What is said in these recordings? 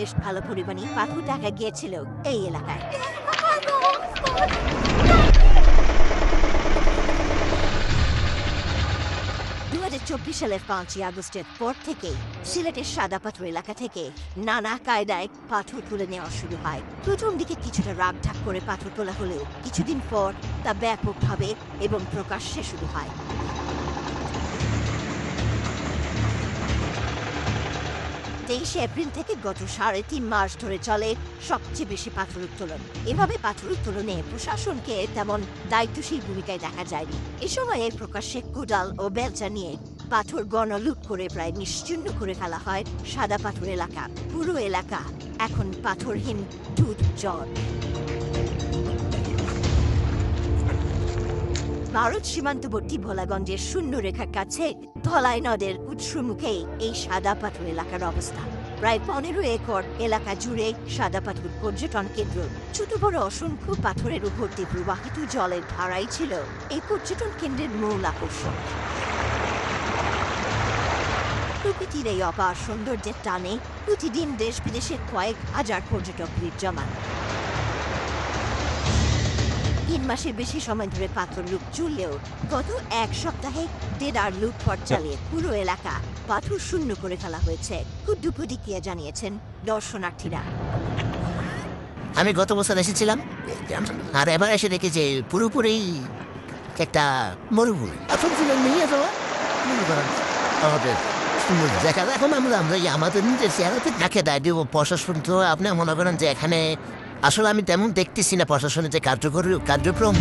বেশ ভালো পরিমাণে পাথর দেখা গিয়েছিল এই এলাকায়। 2024 সালের 5ই আগস্টের পর থেকেই সিলেটের সাদা পাথর এলাকা থেকে নানা কায়দায় পাথর তুলে নেওয়া শুরু হয়। প্রথম দিকে কিছুটা রাগঢাক করে পাথর তোলা হলেও কিছুদিন পর তা ব্যাপকভাবে এবং প্রকাশ্যে শুরু হয়। 23 এপ্রিল থেকে গত 3.5 মাস ধরে চলে সবচেয়ে বেশি পাথর উত্তোলন। এভাবে পাথর উত্তোলনে প্রশাসনকে তেমন দায়িত্বশীল ভূমিকায় দেখা যায়নি। এ সময়ে প্রকাশ্যে কোদাল ও বেলচা নিয়ে পাথর গণলুট করে প্রায় নিশ্চিহ্ন করে ফেলা হয় সাদা পাথর এলাকা। পুরো এলাকা এখন পাথরহীন দুধ জল। ভারত সীমান্তবর্তী ভোলাগঞ্জের শূন্য রেখার কাছে ধলাই নদের উৎসমুখেই এই সাদা পাথর এলাকার অবস্থান। প্রায় 15 একর এলাকা জুড়ে সাদা পাথর পর্যটন কেন্দ্র। ছোট বড় অসংখ্য পাথরের উপর দিয়ে প্রবাহিত জলের ধারাই ছিল এই পর্যটন কেন্দ্রের মূল আকর্ষণ। প্রকৃতির এই অপার সৌন্দর্যের টানে প্রতিদিন দেশ বিদেশের কয়েক হাজার পর্যটক ভিড় জমান। 3 মাসের বেশি সময় ধরে পাথর লুট চললেও গত এক সপ্তাহে দেদার লুটপাট চালিয়ে পুরো এলাকা পাথর শূন্য করে ফেলা হয়েছে। ক্ষুদ্র প্রতিক্রিয়া জানিয়েছেন দর্শনার্থীরা। আমি গত বছর এসেছিলাম আর এবার এসে দেখেছি পুরোপুরি একটা মরুভূমি। আমাদের দেখা এখন আমরা আমাদের নিজের চেহারাতে দেখে দেয় দিব প্রশাসন। তো আপনি মনে করেন যে এখানে আসলে আমি তেমন দেখতেছি না প্রশাসনের যে কার্যক্রম।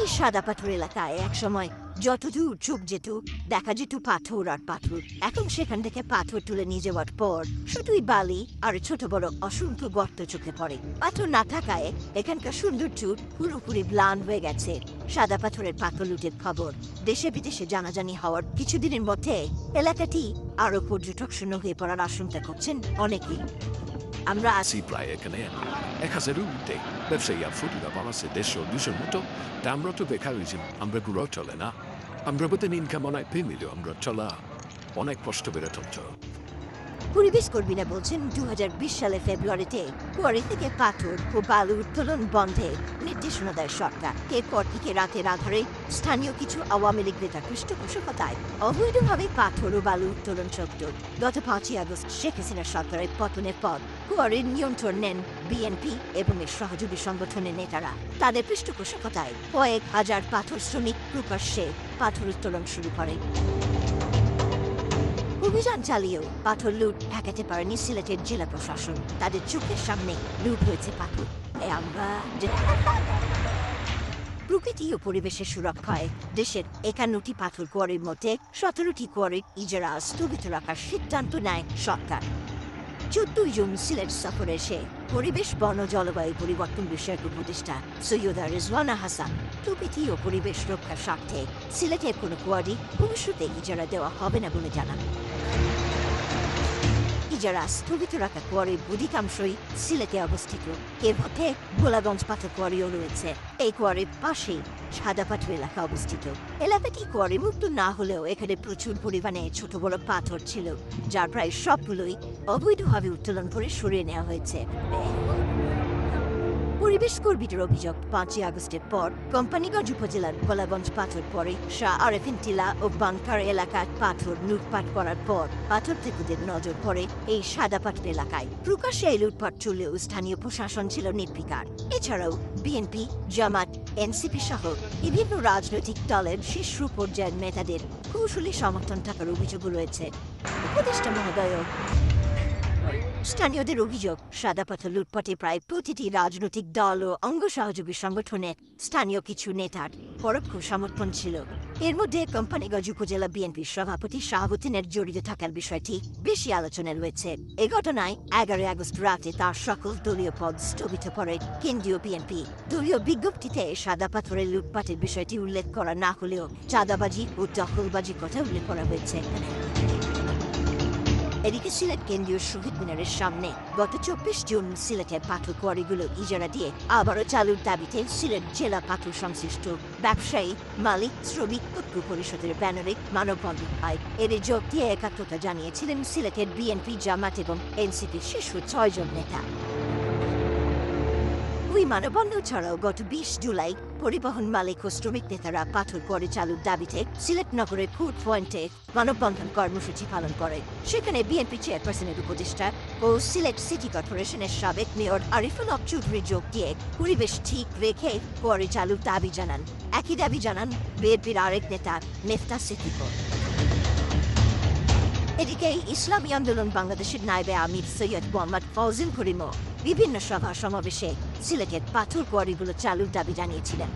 এই সাদা পাথর এলাকায় এক সময় যতদূর চোখ যেত দেখা যেত পাথর আর পাথর। এখন সেখান থেকে পাথর তুলে নিয়ে যাওয়ার পর শুধুই বালি আর ছোট বড় অসংখ্য গর্ত চোখে পড়ে। পাথর না থাকায় এখানকার সৌন্দর্য পুরোপুরি ম্লান হয়ে গেছে। সাদা পাথরের পাথর লুটের খবর দেশে বিদেশে জানাজানি হওয়ার কিছুদিনের মধ্যে এলাকাটি আরো পর্যটক শূন্য হয়ে পড়ার আশঙ্কা করছেন অনেকেই। আমরা আছি প্রায় এখানে 1000-এর ঊর্ধ্বে ব্যবসায়ী ফুটুরা বাংলাদেশে 150-200 মতো। তা আমরা তো বেকার হয়েছি, আমরা গুঁড়ো চলে না। আমরা বোধহয় ইনকাম অনেক পেয়ে মিলেও আমরা চলা অনেক কষ্ট বেড়ে চলছ। পরিবেশ কর্মীরা বলছেন 2020 সালের ফেব্রুয়ারিতে কোয়ারি থেকে পাথর ও বালু উত্তোলন বন্ধে নির্দেশনা দেয় সরকার। এরপর থেকে রাতের আধারে স্থানীয় কিছু আওয়ামী লীগ নেতার পৃষ্ঠপোষকতায় অবৈধভাবে পাথর ও বালু উত্তোলন চলত। গত 5ই আগস্ট শেখ হাসিনা সরকারের পতনের পর কোয়ারির নিয়ন্ত্রণ নেন বিএনপি এবং এর সহযোগী সংগঠনের নেতারা। তাদের পৃষ্ঠপোষকতায় কয়েক হাজার পাথর শ্রমিক প্রকাশ্যে পাথর উত্তোলন শুরু করে। অভিযান চালিয়েও পাথর লুট ঠেকাতে পারেনি সিলেটের জেলা প্রশাসন। তাদের চোখের সামনে লুট হয়েছে পাথর। আমরা প্রকৃতি ও পরিবেশের সুরক্ষায় দেশের 51টি পাথর কোয়ারির মধ্যে 17টি কোয়ারির ইজারা স্থগিত রাখার সিদ্ধান্ত নেয় সরকার। 14 জুন সিলেট সফরে এসে পরিবেশ বন জলবায়ু পরিবর্তন বিষয়ক উপদেষ্টা সৈয়দা রিজওয়ানা হাসান প্রকৃতি ও পরিবেশ রক্ষার স্বার্থে সিলেটের কোনো কোয়ারি ভবিষ্যতে ইজারা দেওয়া হবে না বলে জানান। ইজারা স্থগিত রাখা কোয়ারির অধিকাংশই সিলেটে অবস্থিত। এর মধ্যে গোলাগঞ্জ পাথর কোয়ারিও রয়েছে। এই কোয়ারির পাশেই সাদা পাথর এলাকা অবস্থিত। এলাকাটি কোয়ারি মুক্ত না হলেও এখানে প্রচুর পরিমাণে ছোট বড় পাথর ছিল, যার প্রায় সবগুলোই অবৈধভাবে উত্তোলন করে সরিয়ে নেওয়া হয়েছে। পরিবেশ কর্মীদের অভিযোগ 5ই আগস্টের পর কোম্পানিগঞ্জ উপজেলার গোলাগঞ্জ পাথর পরে শাহ আরেফিন টিলা ও বাংকার এলাকার পাথর লুটপাট করার পর পাথর থেকুদের নজর পড়ে এই সাদা পাথর এলাকায়। প্রকাশ্যে এই লুটপাট চললেও স্থানীয় প্রশাসন ছিল নির্বিকার। এছাড়াও বিএনপি, জামাত, এনসিপি সহ বিভিন্ন রাজনৈতিক দলের শীর্ষ পর্যায়ের নেতাদের কৌশলী সমর্থন থাকার অভিযোগ রয়েছে। উপদেষ্টা মহোদয় স্থানীয়দের অভিযোগ সাদা পাথর লুটপাটে প্রায় প্রতিটি রাজনৈতিক দল ও অঙ্গ সহযোগী সংগঠনের স্থানীয় কিছু নেতার পরোক্ষ সমর্থন ছিল। এর মধ্যে কোম্পানিগঞ্জ উপজেলা বিএনপির সভাপতি শাহাবুদ্দিনের জড়িত থাকার বিষয়টি বেশি আলোচনায় রয়েছে। এ ঘটনায় 11 আগস্ট রাতে তার সকল দলীয় পদ স্থগিত করে কেন্দ্রীয় বিএনপি। দলীয় বিজ্ঞপ্তিতে সাদা পাথরের লুটপাটের বিষয়টি উল্লেখ করা না হলেও চাঁদাবাজি ও দখলবাজির কথা উল্লেখ করা হয়েছে। এদিকে সিলেট কেন্দ্রীয় শহীদ মিনারের সামনে গত 24 জুন সিলেটের পাথর কোয়ারিগুলো ইজারা দিয়ে আবারও চালুর দাবিতে সিলেট জেলা পাথর সংশ্লিষ্ট ব্যবসায়ী মালিক শ্রমিক ঐক্য পরিষদের ব্যানারে মানববন্ধন হয়। এর যোগ দিয়ে একাত্মতা জানিয়েছিলেন সিলেটের বিএনপি, জামাত এবং এনসিপির শীর্ষ 6 জন নেতা। ওই মানববন্ধন ছাড়াও গত 20 জুলাই পরিবহন মালিক ও শ্রমিক নেতারা পাথর কোয়ারি চালুর দাবিতে সিলেট নগরের ফুড পয়েন্টে মানববন্ধন কর্মসূচি পালন করে। সেখানে বিএনপি চেয়ারপারসনের উপদেষ্টা ও সিলেট সিটি কর্পোরেশনের সাবেক মেয়র আরিফুল হক চৌধুরী যোগ দিয়ে পরিবেশ ঠিক রেখে কোয়ারি চালুর দাবি জানান। একই দাবি জানান বিএনপির আরেক নেতা মেফতা সিদ্দিকও। এদিকে ইসলামী আন্দোলন বাংলাদেশের নায়েবে আমির সৈয়দ মোহাম্মদ ফৌজিল করিমও বিভিন্ন সভা সমাবেশে সিলেটের পাথর কোয়ারিগুলো চালুর দাবি জানিয়েছিলেন।